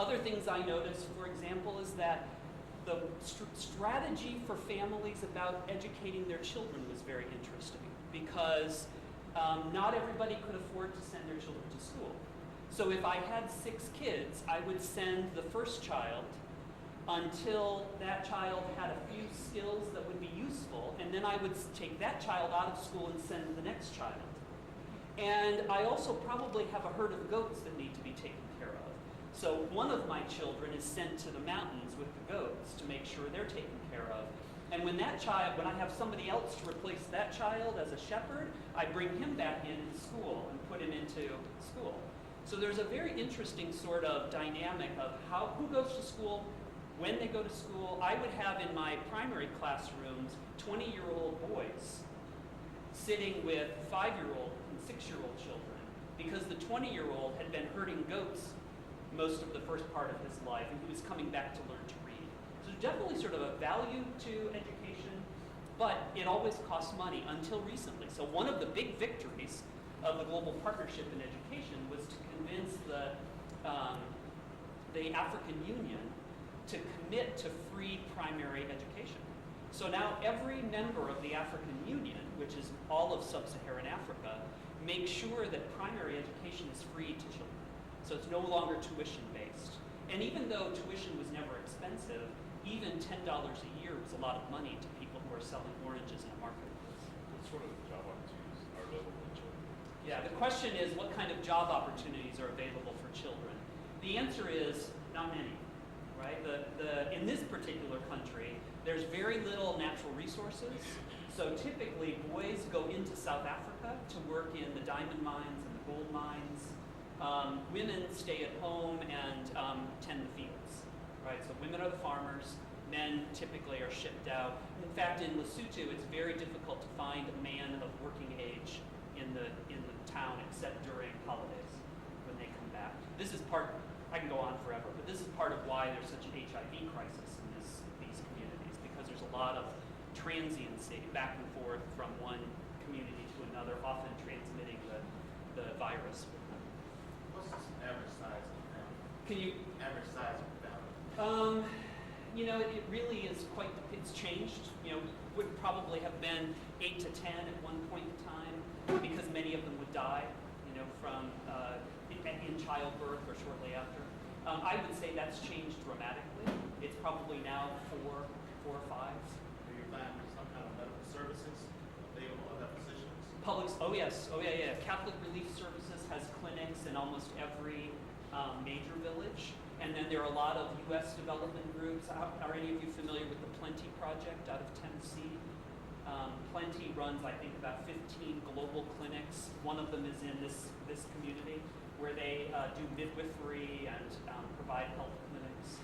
Other things I noticed, for example, is that the strategy for families about educating their children was very interesting because not everybody could afford to send their children to school. So if I had 6 kids, I would send the first child until that child had a few skills that would be useful, and then I would take that child out of school and send the next child. And I also probably have a herd of goats that need to be taken care of. So one of my children is sent to the mountains with the goats to make sure they're taken care of. And when I have somebody else to replace that child as a shepherd, I bring him back in school and put him into school. So there's a very interesting sort of dynamic of who goes to school, when they go to school. I would have in my primary classrooms 20-year-old boys sitting with 5-year-old and 6-year-old children because the 20-year-old had been herding goats most of the first part of his life, and he was coming back to learn to read. So there's definitely sort of a value to education, but it always costs money until recently. So one of the big victories of the Global Partnership in Education was to convince the African Union to commit to free primary education. So now every member of the African Union, which is all of sub-Saharan Africa, makes sure that primary education is free to children. So it's no longer tuition-based. And even though tuition was never expensive, even $10 a year was a lot of money to people who are selling oranges in a marketplace. What sort of job opportunities are available for children? Yeah, the question is what kind of job opportunities are available for children? The answer is not many, right? In this particular country, there's very little natural resources. So typically, boys go into South Africa to work in the diamond mines and the gold mines. Women stay at home and tend the fields, right? So women are the farmers. Men typically are shipped out. In fact, in Lesotho, it's very difficult to find a man of working age in the town except during holidays when they come back. This is part. I can go on forever, but this is part of why there's such an HIV crisis in these communities, because there's a lot of transiency back and forth from one community to another, often transmitting the virus with them. What's the average size of the family? Can you? Average size of the family? It really is it's changed. Would probably have been 8 to 10 at one point in time, because many of them would die, from in childbirth or shortly after. I would say that's changed dramatically. It's probably now 4 or 5. Do you find some kind of medical services available at that positions? Oh yes, yeah. Catholic Relief Services has clinics in almost every major village. And then there are a lot of U.S. development groups. Are any of you familiar with the Plenty Project out of Tennessee? Plenty runs, I think, about 15 global clinics. One of them is in this community, where they do midwifery and provide health clinics.